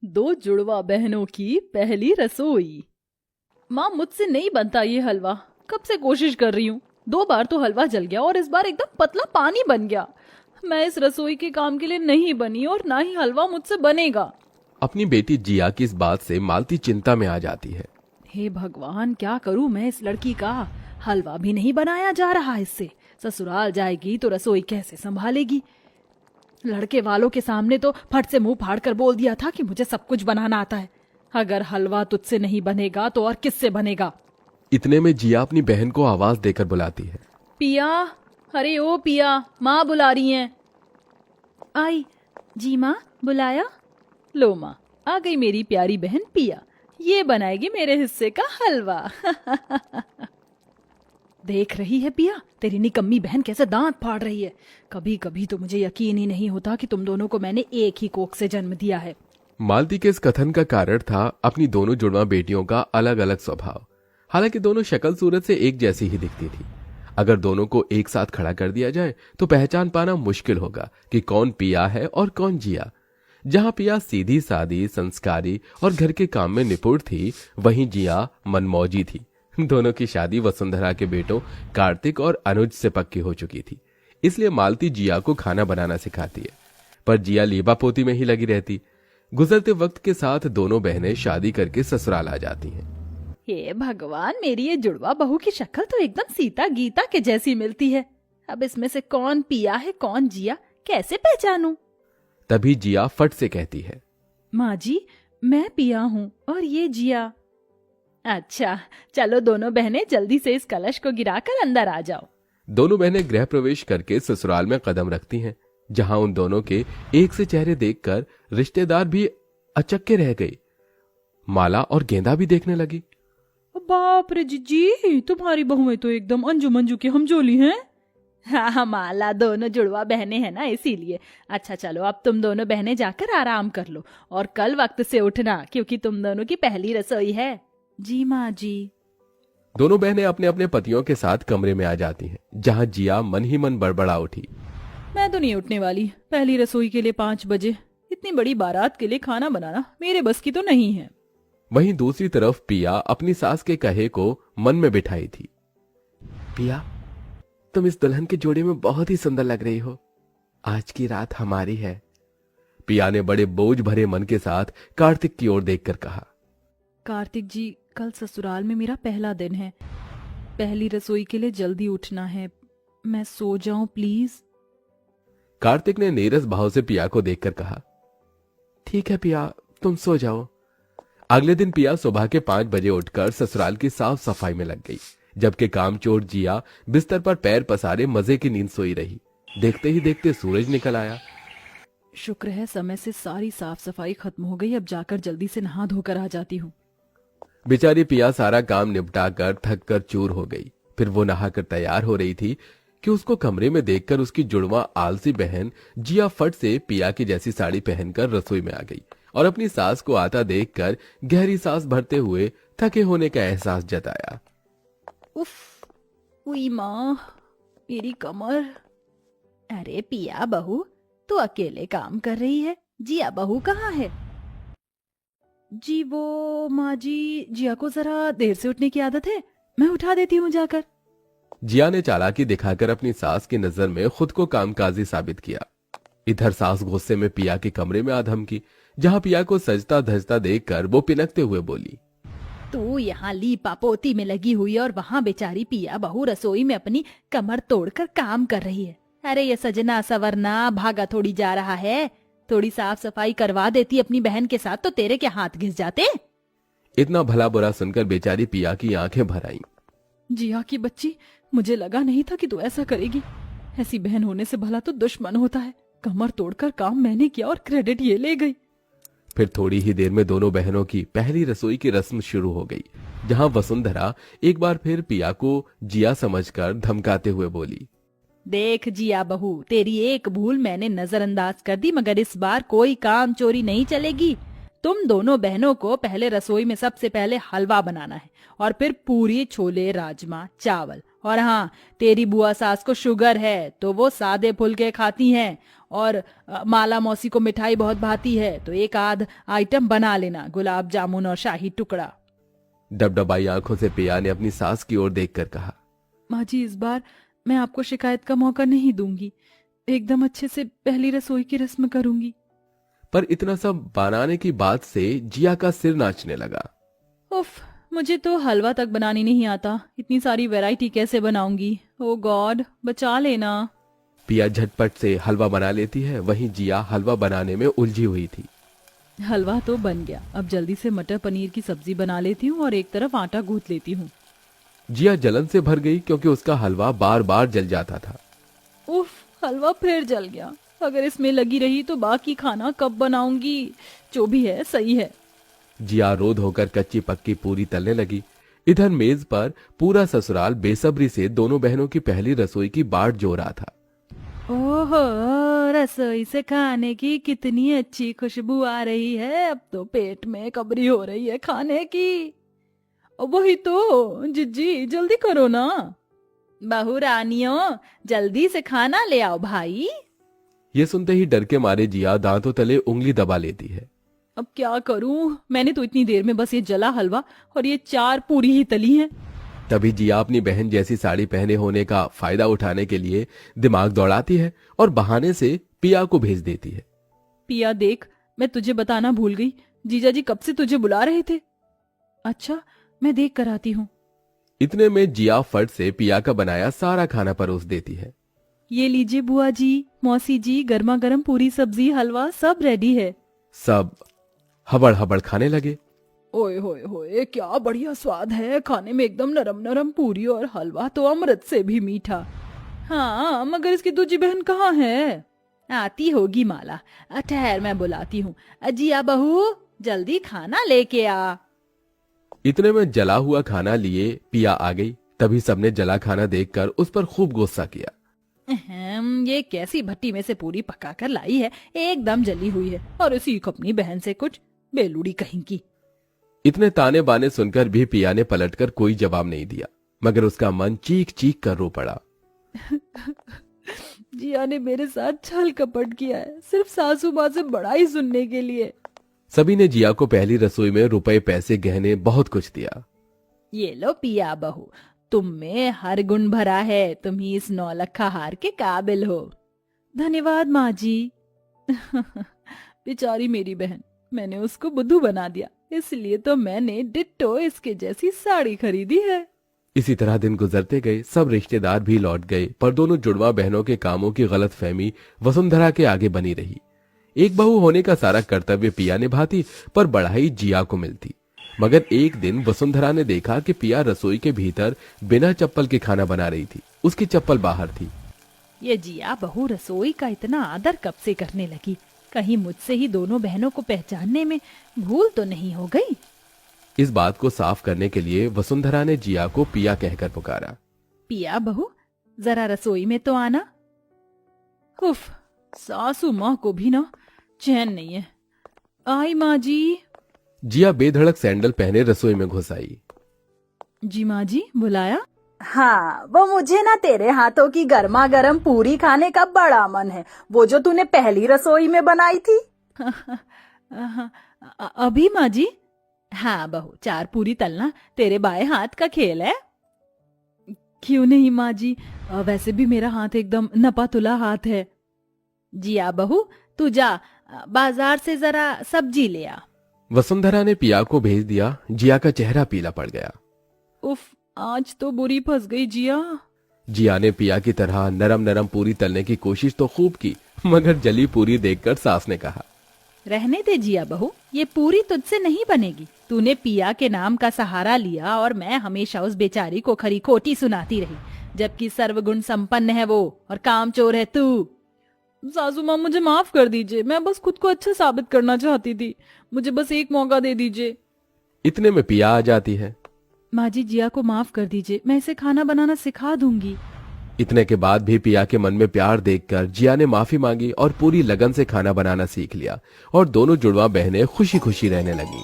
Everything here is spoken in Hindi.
दो जुड़वा बहनों की पहली रसोई। माँ, मुझसे नहीं बनता ये हलवा। कब से कोशिश कर रही हूँ। 2 बार तो हलवा जल गया और इस बार एकदम पतला पानी बन गया। मैं इस रसोई के काम के लिए नहीं बनी और ना ही हलवा मुझसे बनेगा। अपनी बेटी जिया की इस बात से मालती चिंता में आ जाती है। हे भगवान, क्या करूं मैं इस लड़की का। हलवा भी नहीं बनाया जा रहा इससे। ससुराल जाएगी तो रसोई कैसे संभालेगी। लड़के वालों के सामने तो फट से मुंह फाड़ कर बोल दिया था कि मुझे सब कुछ बनाना आता है। अगर हलवा तुझसे नहीं बनेगा तो और किससे बनेगा। इतने में जिया अपनी बहन को आवाज देकर बुलाती है। पिया, अरे ओ पिया, माँ बुला रही हैं। आई। जी माँ, बुलाया? लो माँ, आ गई मेरी प्यारी बहन पिया। ये बनाएगी मेरे हिस्से का हलवा। देख रही है पिया, तेरी निकम्मी बहन कैसे दांत फाड़ रही है। कभी कभी तो मुझे यकीन ही नहीं होता कि तुम दोनों को मैंने एक ही कोख से जन्म दिया है। मालती के इस कथन का कारण था अपनी दोनों जुड़वा बेटियों का अलग अलग स्वभाव। हालांकि दोनों शक्ल सूरत से एक जैसी ही दिखती थी। अगर दोनों को एक साथ खड़ा कर दिया जाए तो पहचान पाना मुश्किल होगा कि कौन पिया है और कौन जिया। जहां पिया सीधी सादी, संस्कारी और घर के काम में निपुण थी, वहीं जिया मनमौजी थी। दोनों की शादी वसुंधरा के बेटों कार्तिक और अनुज से पक्की हो चुकी थी, इसलिए मालती जिया को खाना बनाना सिखाती है। पर जिया लीबा पोती में ही लगी रहती। गुजरते वक्त के साथ दोनों बहनें शादी करके ससुराल आ जाती हैं। हे भगवान, मेरी ये जुड़वा बहू की शक्ल तो एकदम सीता गीता के जैसी मिलती है। अब इसमें से कौन पिया है कौन जिया, कैसे पहचानूं? तभी जिया फट से कहती है, माँ जी, मैं पिया हूँ और ये जिया। अच्छा, चलो दोनों बहनें जल्दी से इस कलश को गिराकर अंदर आ जाओ। दोनों बहनें गृह प्रवेश करके ससुराल में कदम रखती हैं, जहां उन दोनों के एक से चेहरे देखकर रिश्तेदार भी अचक्के रह गए। माला और गेंदा भी देखने लगी। बाप रे जीजी, तुम्हारी बहुएं तो एकदम अंजू मंजू की हमजोली हैं। हाँ माला, दोनों जुड़वा बहनें हैं ना, इसीलिए। अच्छा चलो, अब तुम दोनों बहनें जाकर आराम कर लो और कल वक्त से उठना, क्योंकि तुम दोनों की पहली रसोई है। जी माँ जी। दोनों बहनें अपने अपने पतियों के साथ कमरे में आ जाती हैं, जहां जिया मन ही मन बड़बड़ा उठी। मैं तो नहीं उठने वाली। पहली रसोई के लिए 5 बजे। इतनी बड़ी बारात के लिए खाना बनाना मेरे बस की तो नहीं है। वहीं दूसरी तरफ पिया अपनी सास के कहे को मन में बिठाई थी। पिया, तुम इस दुल्हन के जोड़े में बहुत ही सुंदर लग रही हो। आज की रात हमारी है। पिया ने बड़े बोझ भरे मन के साथ कार्तिक की ओर देखकर कहा। कार्तिक जी, कल ससुराल में मेरा पहला दिन है। पहली रसोई के लिए जल्दी उठना है। मैं सो जाऊं प्लीज? कार्तिक ने नीरस भाव से पिया को देखकर कहा, ठीक है पिया, तुम सो जाओ। अगले दिन पिया सुबह के 5 बजे उठकर ससुराल की साफ सफाई में लग गई, जबकि कामचोर जिया बिस्तर पर पैर पसारे मजे की नींद सोई रही। देखते ही देखते सूरज निकल आया। शुक्र है समय से सारी साफ सफाई खत्म हो गई। अब जाकर जल्दी से नहा धोकर आ जाती हूँ। बेचारी पिया सारा काम निपटा कर थक कर चूर हो गई। फिर वो नहाकर तैयार हो रही थी कि उसको कमरे में देखकर उसकी जुड़वा आलसी बहन जिया फट से पिया की जैसी साड़ी पहनकर रसोई में आ गई और अपनी सास को आता देखकर गहरी सांस भरते हुए थके होने का एहसास जताया। उफ, उई माँ, मेरी कमर। अरे पिया बहू, तू अकेले काम कर रही है? जिया बहू कहाँ है? जी वो माँ जी, जिया को जरा देर से उठने की आदत है, मैं उठा देती हूँ जाकर। जिया ने चालाकी दिखाकर अपनी सास की नजर में खुद को कामकाजी साबित किया। इधर सास गुस्से में पिया के कमरे में आ धमकी, जहां पिया को सजता धजता देखकर वो पिनकते हुए बोली, तू यहाँ लीपा पोती में लगी हुई और वहाँ बेचारी पिया बहू रसोई में अपनी कमर तोड़कर काम कर रही है। अरे ये सजना सवरना भागा थोड़ी जा रहा है। थोड़ी साफ सफाई करवा देती अपनी बहन के साथ तो तेरे के हाथ घिस जाते। इतना भला बुरा सुनकर बेचारी पिया की आंखें भर आईं। जिया की बच्ची, मुझे लगा नहीं था कि तू ऐसा करेगी। ऐसी बहन होने से भला तो दुश्मन होता है। कमर तोड़कर काम मैंने किया और क्रेडिट ये ले गई। फिर थोड़ी ही देर में दोनों बहनों की पहली रसोई की रस्म शुरू हो गई, जहां वसुंधरा एक बार फिर पिया को जिया समझकर धमकाते हुए बोली, देख जिया बहू, तेरी एक भूल मैंने नजरअंदाज कर दी, मगर इस बार कोई काम चोरी नहीं चलेगी। तुम दोनों बहनों को पहले रसोई में सबसे पहले हलवा बनाना है और फिर पूरी, छोले, राजमा, चावल और हाँ, तेरी बुआ सास को शुगर है तो वो सादे फुलके खाती हैं, और माला मौसी को मिठाई बहुत भाती है तो एक आध आइटम बना लेना, गुलाब जामुन और शाही टुकड़ा। डबडबाई आंखों से पिया ने अपनी सास की ओर देखकर कहा, माँ जी, इस बार मैं आपको शिकायत का मौका नहीं दूंगी, एकदम अच्छे से पहली रसोई की रस्म करूंगी। पर इतना सब बनाने की बात से जिया का सिर नाचने लगा। उफ, मुझे तो हलवा तक बनानी नहीं आता, इतनी सारी वैरायटी कैसे बनाऊंगी? ओ गॉड, बचा लेना। पिया झटपट से हलवा बना लेती है, वहीं जिया हलवा बनाने में उलझी हुई थी। हलवा तो बन गया, अब जल्दी से मटर पनीर की सब्जी बना लेती हूँ और एक तरफ आटा गूंथ लेती हूँ। जिया जलन से भर गई क्योंकि उसका हलवा बार बार जल जाता था। उफ, हलवा फिर जल गया। अगर इसमें लगी रही तो बाकी खाना कब बनाऊंगी? जो भी है सही है। जिया रोध होकर कच्ची पक्की पूरी तलने लगी। इधर मेज पर पूरा ससुराल बेसब्री से दोनों बहनों की पहली रसोई की बाट जो रहा था। ओहो, रसोई से खाने की कितनी अच्छी खुशबू आ रही है, अब तो पेट में कबरी हो रही है खाने की। वही तो जिज्जी, जल्दी करो ना। बहू रानियों, जल्दी से खाना ले आओ भाई। ये सुनते ही डर के मारे जिया दांतों तले उंगली दबा लेती है। अब क्या करूं, मैंने तो इतनी देर में बस ये जला हलवा और ये 4 पूरी ही तली हैं। तभी जिया अपनी बहन जैसी साड़ी पहने होने का फायदा उठाने के लिए दिमाग दौड़ाती है और बहाने से पिया को भेज देती है। पिया देख, मैं तुझे बताना भूल गई, जीजा जी कब से तुझे बुला रहे थे। अच्छा, मैं देख कर आती हूँ। इतने में जिया फट से पिया का बनाया सारा खाना परोस देती है। ये लीजिए बुआ जी, मौसी जी, गर्मा गर्म पूरी सब्जी हलवा सब रेडी है। सब हबड़ हबड़ खाने लगे। ओए होए होए, क्या बढ़िया स्वाद है, खाने में एकदम नरम नरम पूरी और हलवा तो अमृत से भी मीठा। हाँ, मगर इसकी दूजी बहन कहाँ है? आती होगी माला, ठहर मैं बुलाती हूँ। जिया बहू, जल्दी खाना लेके आ। इतने में जला हुआ खाना लिए पिया आ गई। तभी सबने जला खाना देखकर उस पर खूब गुस्सा किया। ये कैसी भट्टी में से पूरी पका कर लाई है, एकदम जली हुई है, और सीख अपनी बहन से कुछ, बेलूड़ी कहीं की। इतने ताने बाने सुनकर भी पिया ने पलटकर कोई जवाब नहीं दिया, मगर उसका मन चीख चीख कर रो पड़ा। जिया ने मेरे साथ छल कपट किया है, सिर्फ सासू माँ से बड़ाई सुनने के लिए। सभी ने जिया को पहली रसोई में रुपए पैसे गहने बहुत कुछ दिया। ये लो पिया बहू, तुम में हर गुण भरा है, तुम ही इस 9 लखा हार के काबिल हो। धन्यवाद माँ जी। बेचारी मेरी बहन, मैंने उसको बुद्धू बना दिया, इसलिए तो मैंने डिट्टो इसके जैसी साड़ी खरीदी है। इसी तरह दिन गुजरते गए, सब रिश्तेदार भी लौट गए, पर दोनों जुड़वा बहनों के कामों की गलतफहमी वसुंधरा के आगे बनी रही। एक बहू होने का सारा कर्तव्य पिया निभाती, पर बढ़ाई जिया को मिलती। मगर एक दिन वसुंधरा ने देखा कि पिया रसोई के भीतर बिना चप्पल के खाना बना रही थी, उसकी चप्पल बाहर थी। ये जिया बहू रसोई का इतना आदर कब से करने लगी? कहीं मुझसे ही दोनों बहनों को पहचानने में भूल तो नहीं हो गई? इस बात को साफ करने के लिए वसुंधरा ने जिया को पिया कहकर पुकारा। पिया बहू, जरा रसोई में तो आना। उफ, सासू माँ को भी ना चैन नहीं है। आई माँ जी। जिया बेधड़क सैंडल पहने रसोई में घुस आई। जी माँ जी, बुलाया? हाँ, वो मुझे ना तेरे हाथों की गर्मा गर्म पूरी खाने का बड़ा मन है, वो जो तूने पहली रसोई में बनाई थी। अभी माँ जी? हाँ बहू, 4 पूरी तलना तेरे बाएं हाथ का खेल है। क्यों नहीं माँ जी, वैसे भी मेरा हाथ एकदम नपा तुला हाथ है। जिया बहू, तू जा बाजार से जरा सब्जी ले आ। वसुंधरा ने पिया को भेज दिया। जिया का चेहरा पीला पड़ गया। उफ, आज तो बुरी फंस गई जिया। जिया ने पिया की तरह नरम नरम पूरी तलने की कोशिश तो खूब की, मगर जली पूरी देखकर सास ने कहा, रहने दे जिया बहू, ये पूरी तुझसे नहीं बनेगी। तूने पिया के नाम का सहारा लिया और मैं हमेशा उस बेचारी को खरी खोटी सुनाती रही, जबकि सर्वगुण संपन्न है वो और कामचोर है तू। सासू माँ, मुझे माफ कर दीजिए, मैं बस खुद को अच्छा साबित करना चाहती थी, मुझे बस एक मौका दे दीजिए। इतने में पिया आ जाती है। माँ जी, जिया को माफ कर दीजिए, मैं इसे खाना बनाना सिखा दूंगी। इतने के बाद भी पिया के मन में प्यार देखकर जिया ने माफी मांगी और पूरी लगन से खाना बनाना सीख लिया, और दोनों जुड़वा बहनें खुशी खुशी रहने लगी।